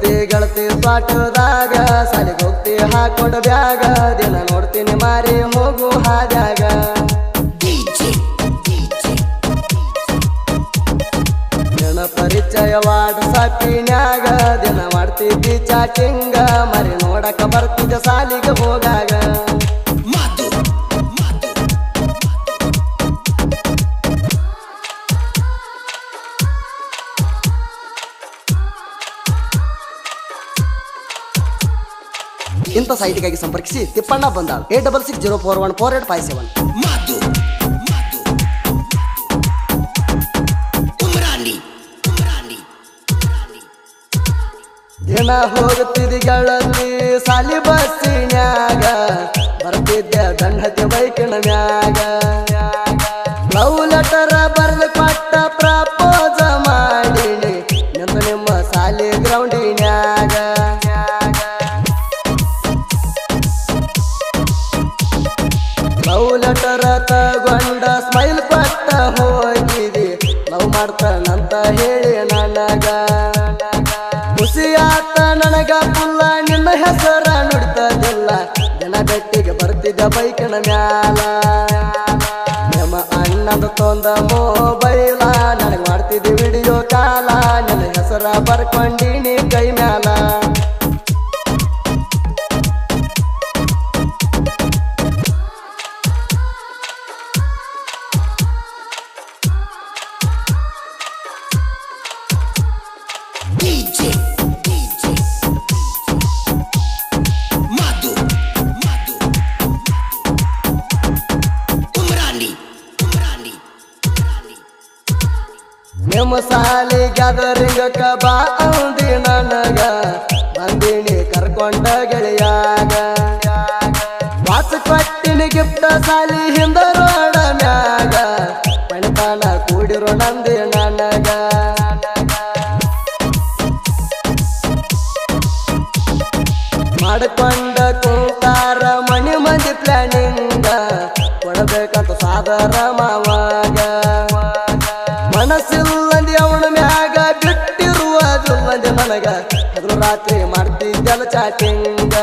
ಇರ್ತಿ ಗೆಳತಿ ಸ್ವಾಟದಾಗ ಸಾಲಿಗೆ ಹೋಗ್ತಿ ಹಾಕೊಂಡ ಬ್ಯಾಗ ದಿನ ನೋಡ್ತೀನಿ ಮಾರಿ ಹೋಗು ಹಾದ್ಯಾಗ ನಿನ್ನ ಪರಿಚಯ ವಾಟ್ಸಾಪಿನ್ಯಾಗ ದಿನ ಮಾಡ್ತಿದ್ದಿ ಚಾಟಿಂಗ ಮರಿ ನೋಡಕ ಬರ್ತಿದ್ದ ಸಾಲಿಗೆ ಹೋಗಾಗ ಇಂಥ ಸೈಟಿಗಾಗಿ ಸಂಪರ್ಕಿಸಿ ತಿಪ್ಪಣ್ಣ ಬಂದಾಳ್ 8660414857 ದಿನ ಹೋಗುತ್ತಿದ್ದಿ ಗೆಳತಿ ಸಾಲಿ ಬಸ್ಸಿನ್ಯಾಗ ಬರ್ತಿದ್ದೆ ದಂಡತಿ ಬೈಕಿನ ಮ್ಯಾಗ ಲವ್ ಲೆಟರ್ ಬರೆದು ಕೊಟ್ಟ ಪ್ರಪೋಸ ಮಾಡಿನಿ ನಿಂತ ನಿಮ್ಮ ಸಾಲಿ ಗ್ರೌಂಡಿನ್ಯಾಗ ಲವ್ ಲೆಟರ್ ತಗೊಂಡ ಸ್ಮೈಲ್ ಕೊಟ್ಟ ಹೋಗಿದಿ ಲವ್ ಮಾಡ್ತಾನಂತ ಹೇಳಿ ನನಗ ಖುಷಿಯಾತ ನನಗ ಪುಲ್ಲ ನಿನ್ನ ಹೆಸರ ನುಡಿತದಿಲ್ಲ ದಿನ ಬೆಟ್ಟಿಗೆ ಬರ್ತಿದ್ದ ಬೈಕಿನ ಮ್ಯಾಲ ನಮ್ಮ ಅಣ್ಣದ ತೊಂದ ಮೊಬೈಲ ನನಗೆ ಮಾಡ್ತಿದ್ದಿ ವಿಡಿಯೋ ಕಾಲ ನಿನ್ನ ಹೆಸರ ಬರ್ಕೊಂಡಿನಿ ಕೈ ಮ್ಯಾಲ ನಿಮ್ಮ ಸಾಲಿ ಗ್ಯಾದರಿಂಗಕ್ಕ ಬಾ ಅಂದಿ ನನಗ ಬಂದಿನಿ ಕರ್ಕೊಂಡ ಗೆಳೆಯಾಗ ವಾಚ್ ಕೊಟ್ಟಿನಿ ಗಿಫ್ಟ ಸಾಲಿ ಹಿಂದ ರೋಡ ಮ್ಯಾಗ ಪಣಿತಾನ ಕೂಡಿರೋ ನಂದಿ ನನಗ ಮಾಡಿಕೊಂಡ ಕೂತಾರ ಮಣಿ ಮಂದಿ ಪ್ಲಾನಿಂಗ ಕೊಡಬೇಕಂತ ಸಾದರ ಮಾವಾಗ ಮನಸ್ಸಿಲ್ಲಂದಿ ಅವನ ಮ್ಯಾಗ ಬಿಟ್ಟಿರುವುದಿಲ್ಲಂದಿ ನನಗ ಹಗಲು ರಾತ್ರಿ ಮಾಡ್ತಿದ್ದಲ್ಲ ಚಾಟಿಂಗ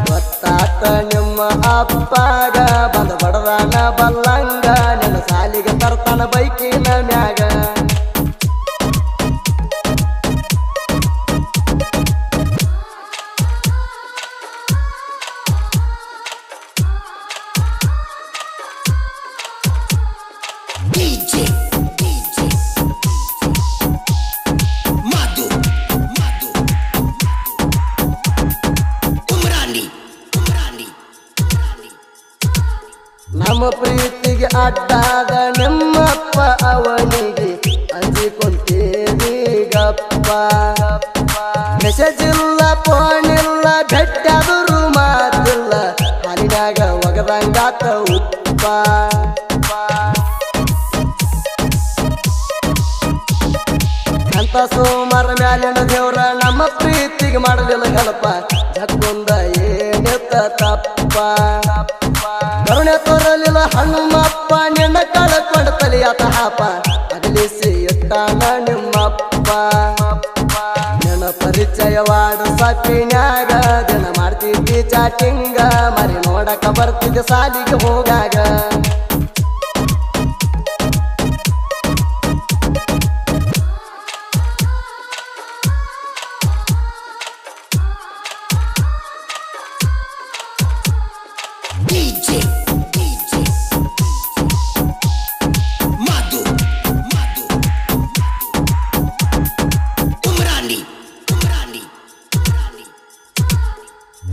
ಗೊತ್ತಾತ ನಿಮ್ಮ ಅಪ್ಪಾಗ ಬಂದ ಬಡದಾನ ಬಲ್ಲಂಗ ನಿನ್ನ ಸಾಲಿಗೆ ತರ್ತಾನ ಬೈಕಿನ ಮ್ಯಾಗ ನಮ್ಮ ಪ್ರೀತಿಗೆ ಅಡ್ಡಾದ ನಿಮ್ಮಪ್ಪ ಅವನಿಗೆ ಅಂಜಿಕೊಂತೀವಿ ಗಪ್ಪ ಮೆಸೇಜ್ ಇಲ್ಲ ಫೋನ್ ಇಲ್ಲ ಭೇಟಿಯಾದರೂ ಮಾತಿಲ್ಲ ಹಾಲಿನಾಗ ಒಗದಂಗಾತ ಉಪ್ಪ ಅಂತ ಸೋಮರ ಮ್ಯಾಲಿನ ದೇವ್ರ ನಮ್ಮ ಪ್ರೀತಿಗೆ ಮಾಡಲಿಲ್ಲ ಹೆಲ್ಪ ಜಗ್ಗುಂದ ಏನಿತ್ತ ತಪ್ಪ ಕರುಣೆ ತೋರಲಿಲ್ಲ ಹನುಮಪ್ಪ ನಿನ್ನ ಕಳಕೊಂಡ ತಲಿಯಾತ ಹಾಪ ಅಗಲಿಸಿ ಇಟ್ಟಾನ ನಿಮ್ಮಪ್ಪ ನಿನ್ನ ಪರಿಚಯ ವಾಟ್ಸಾಪಿನ್ಯಾಗ ದಿನ ಮಾಡ್ತಿದ್ದಿ ಚಾಟಿಂಗ ಮರಿ ನೋಡಕ ಬರ್ತಿದ್ದೆ ಸಾಲಿಗೆ ಹೋಗಾಗ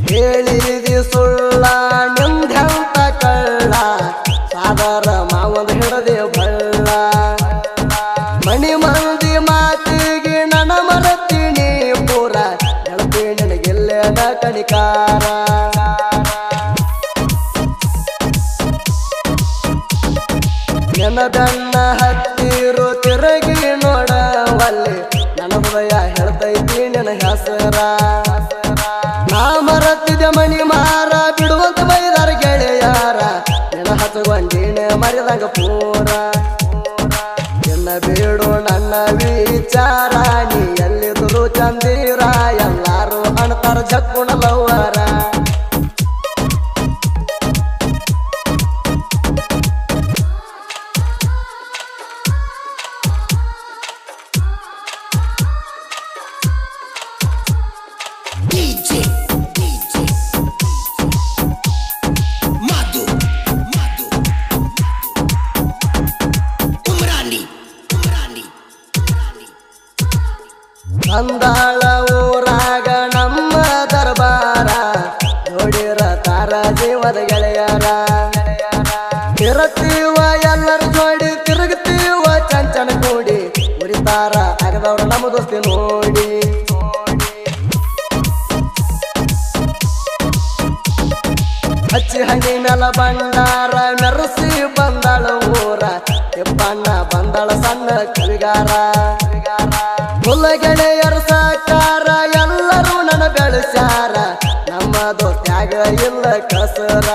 ಹೇಳಿದಿ ಸುಳ್ಳ ನಿಂದ್ಯಂತ ಕಳ್ಳ ಸಾದರ ಮಾವಂದ ಹಿಡದೆ ಬಳ್ಳ ಮಣಿ ಮಂದಿ ಮಾತಿಗೆ ನನ್ನ ಮರತೀನಿ ಪೂರ ಗೆಳತಿ ನಿನಗೆಲ್ಲೇನ ಕಣಿಕಾರ ನಿನ್ನ ಬೆನ್ನ ಹತ್ತಿರು ತಿರುಗಿ ನೋಡವಲ್ಲಿ ನನ್ನ ಹೃದಯ ಹೇಳ್ತೈತಿ ನಿನ್ನ ಹೆಸರ ನಾ ಮರತಿದ್ದೆ ಮಣಿ ಮಾರ ಬಿಡುವಂತ ಬೈದಾರ ಗೆಳೆಯಾರ ನಿನ್ನ ಹಚ್ಕೊಂಡೀನೆ ಮರಿದಂಗ ಪೂರ ನಿನ್ನ ಬೇಡು ನನ್ನ ವಿಚಾರ ನೀ ಎಲ್ಲಿದ್ರು ಅಂದೀರ ಎಲ್ಲಾರು ಅಣ್ತಾರ ಜಕ್ಕುಣ ಲವ್ವರ ಅಂದಾಳ ಊರಾಗ ನಮ್ಮ ದರ್ಬಾರ ನೋಡಿರ ತಾರ ಜೀವದ ಗೆಳೆಯರ ತಿರತೀವ ಎಲ್ಲರ ಜೋಡಿ ತಿರುಗ್ತೀವ ಚಂಚನ ಕೂಡಿ ಉರಿತಾರ ಆಗದವ್ರ ನಮ್ಮ ದೋಸ್ತಿ ನೋಡಿ ಹಚ್ಚಿ ಹಣ್ಣಿ ಮೇಲ ಬಂಡಾರ ಮೆರಸಿ ಬಂದಾಳ ಊರ ತಿಪ್ಪಣ್ಣ ಬಂದಾಳ ಸಣ್ಣ ಕವಿಗಾರ ಹುಲ್ಲ ಗೆಳೆಯರ ಸಾಕಾರ ಎಲ್ಲರೂ ನನ್ನ ಬೆಳೆಸ್ಯಾರ ನಮ್ಮ ದೋಸ್ತ್ಯಾಗ ಇಲ್ಲ ಕಸರ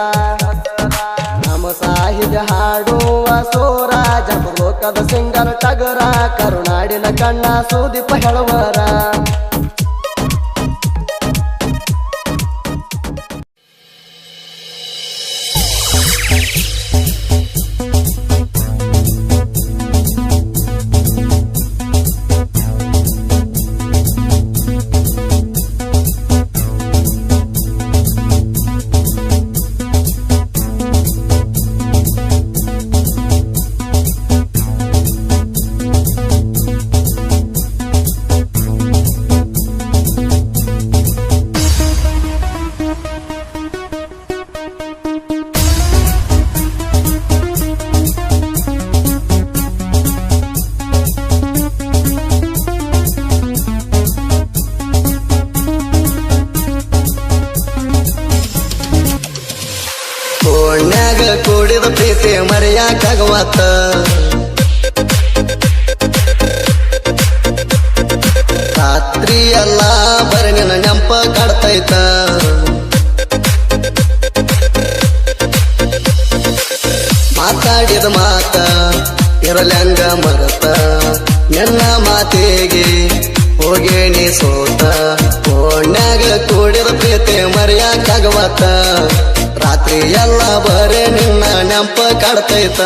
ನಮ್ಮ ಸಾಹಿತ್ಯ ಹಾಡುವ ಸೋರ ಜಪಲೋಕದ ಸಿಂಗರ ಟಗರ ಕರುನಾಡಿನ ಕಣ್ಣ ಸುದೀಪ ಹೇಳುವರ ಓಣ್ಯಾಗ ಕೂಡಿದ ಪ್ರೀತಿ ಮರೆಯಾಕಾಗವತ್ತ ರಾತ್ರಿ ಎಲ್ಲ ಬರೀ ನಿನ್ನ ನೆಂಪ ಕಾಡ್ತೈತ ಮಾತಾಡಿದ ಮಾತ ಇರಲ್ಯಾಂಗ ಮರತ ನಿನ್ನ ಮಾತಿಗೆ ಹೋಗೇಣಿ ಸೋತ ಓಣ್ಯಾಗ ಕೂಡಿದ ಪ್ರೀತಿ ಮರೆಯಾಕಾಗವತ್ತ ರಾತ್ರಿ ಎಲ್ಲ ಬರೇ ನಿನ್ನ ನೆಂಪ ಕಾಡ್ತೈತ